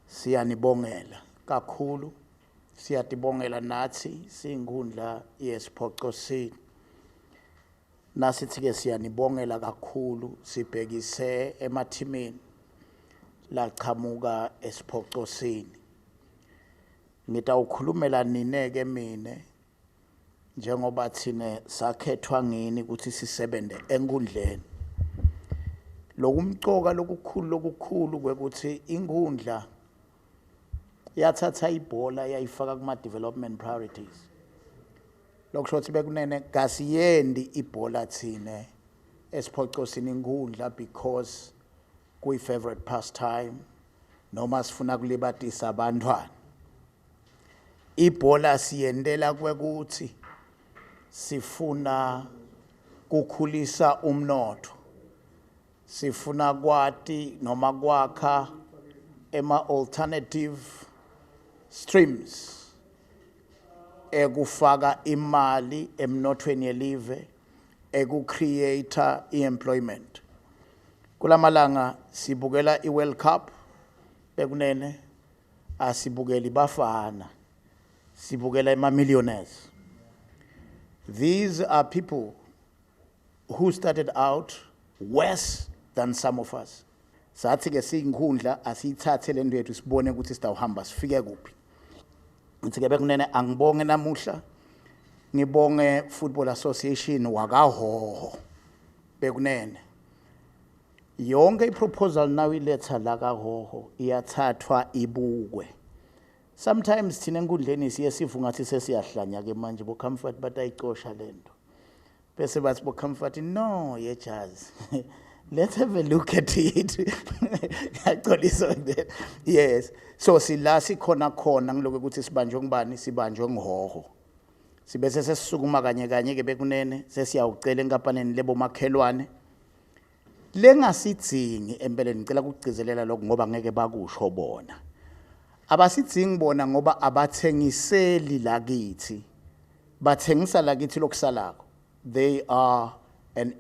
Siyanibongela kakhulu, siyadibongela nathi singundla yesiphoqosini. Nasithi ke siyanibongela kakhulu sibhekise emathimeni laqhamuka esiphoqosini. Ngitawukhulumela nineke mine njengoba thina sakhethwa ngini ukuthi sisebenze enkundleni. Lokumcoka lokukhulu kwekuthi inkundla yathatha ibhola yayifaka kuma development priorities. Lokusho ukuthi bekunene kasiyendi ibhola thina esiphoqosini inkundla because kuyi favorite pastime noma sifuna kulibatisa abantwana. Ibhola siyendela kwekuthi sifuna kukhulisa umnotho. Sifuna kwati noma kwakha alternative streams ekufaka imali emnothweni yelive, ekucreate employment. Kulamalanga sibukela iWorld Cup bekunene asibukeli bafana, sibukela millionaires. These are people who started out worse than some of us. Sathi ke siyinkundla asiyithathe lento yethu sibone ukuthi sitawuhamba sifike kuphi. Ngithi ke bekunene angibonge namuhla, ngibonge Football Association wakahoho bekunene. Yonke iproposal nawe iletha la kahoho iyathathwa ibukwe. Sometimes thina enkundleni siye sivungathi sesiyahlanya ke manje bo comfort batayicosha lento. Bese bathi bo comfort no ye jazz. Let's have a look at it. Yes. So sila sikhona ngiloku ukuthi sibanjwe ngibani sibanjwe ngihoho. Sibese sesisukuma kanye ke bekunene sesiyawucela enkampanini lebo makhelwane. Lengasidzingi empeleni ngicela ukugcizelela lokho ngoba ngeke bakusho bona. Abasidzingi bona ngoba abathengiseli lakithi. Bathengisa lakithi lokusalako. They are an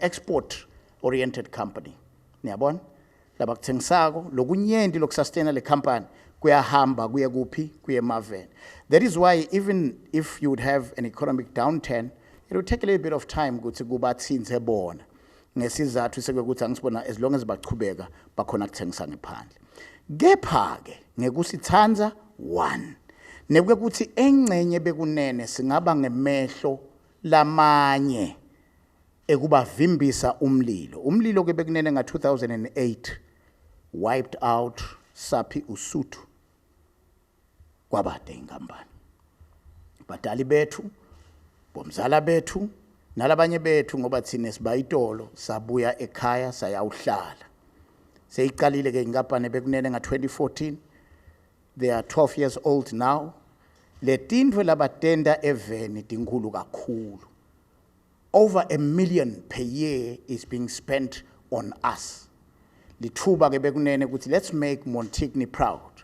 export-oriented company. Niyabona? Labakuthengisako, lokunyenti lokusustain le company, kuyahamba, kuye kuphi, kuye emaveni. That is why even if you would have an economic downturn, it would take a little bit of time ukuthi kubathinze bona. Ngesizathu sekuthi angisibona as long as baqhubeka bakhona kuthengisa ngephandle. Kepha-ke ngekusithanza one. Nekukuthi engcenye bekunene singaba ngemehlo lamanye ekubavimbisa umlilo. Umlilo ke bekunene nga 2008 wiped out Sapi Usuthu kwabade inkampani. Badali bethu, bomzala bethu, nalabanye bethu ngoba thina sibayitolo sabuya ekhaya sayawuhlala. Seyiqalile ke inkampani bekunene nga 2014. They are 12 years old now. Letindwe labatenda eveni dinkulu kakhulu. Over $1 million per year is being spent on us. Lithuba ke bekunene ukuthi let's make Montigny proud.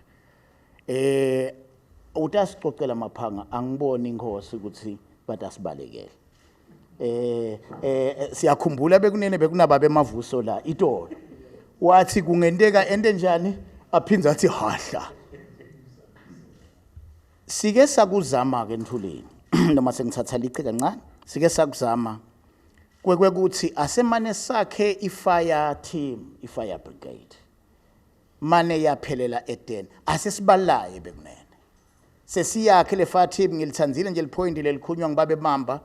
Utasixoxela maphanga angiboni inkosi ukuthi batasibalekele. Siyakhumbula bekunene bekunababe emavuso la itolo. Wathi kungenteka ente njani aphinza athi hahla. Sike sakuzama ke Nthuleni noma sengithatha liqhe kancane sike sakuzama kwekuthi asemane sakhe ifire team ifire brigade mane yaphelela e10 asesibalaye bekunene sesiyakhe le fire team ngilithanzile nje lipoint lelikhunywa ngibabe bamba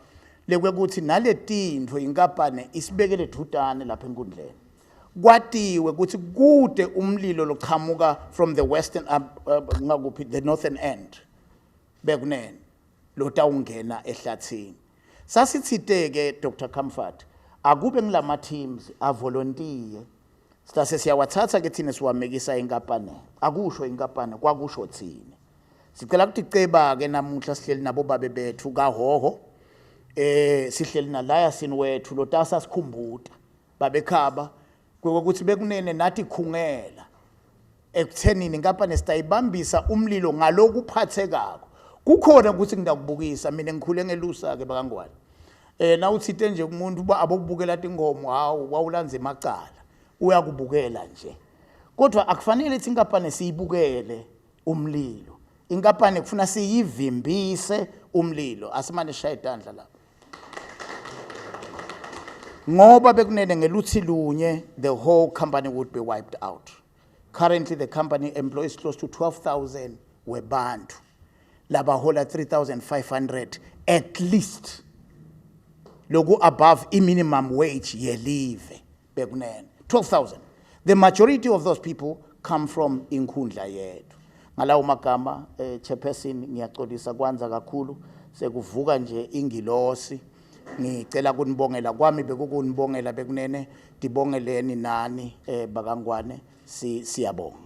lekwekuthi naletindvo inkampani isibekele dudane lapha enkundleni kwatiwe ukuthi kude umlilo loqhamuka from the western ngakuphi the northern end bekunene lotawungena ehlathini. Sasithite ke Dr. Comfort akube ngilama teams avolontiye sitase siyawathatha ke thina siwamekisa inkampani akusho inkampani kwakusho thina sicela ukuthi ceba ke namuhla sihleli nabo babe bethu kahoho sihleli nalaya sinwethu lotasa sikhumbuta babekhaba kwekuthi bekunene nathi khungela ekuthenini inkampani sitayibambisa umlilo ngalokuphathekako. Kukhona ukuthi ngidakubukisa mina ngikhule ngelusa ke bakangwane. Na uthite nje umuntu abokubukela ingoma hawo wawulanza emacala uyakubukela nje. kodwa akufanele ithi inkampani siyibukele umlilo. Inkampani kufuna siyivimbise umlilo, asimane shaya idandla la. Ngoba bekunene ngeluthi lunye, the whole company would be wiped out. Currently the company employs close to 12,000 webantu. Laba hola 3,500 at least. Logo above minimum wage yelive bekunene 12,000. The majority of those people come from Inkundla yethu. Ngalawo magama chairperson ngiyaxolisa kwanza kakhulu sekuvuka nje ingilosi. Ngicela kunibongela kwami bekukunibongela bekunene dibongeleni nani bakangwane siyabonga.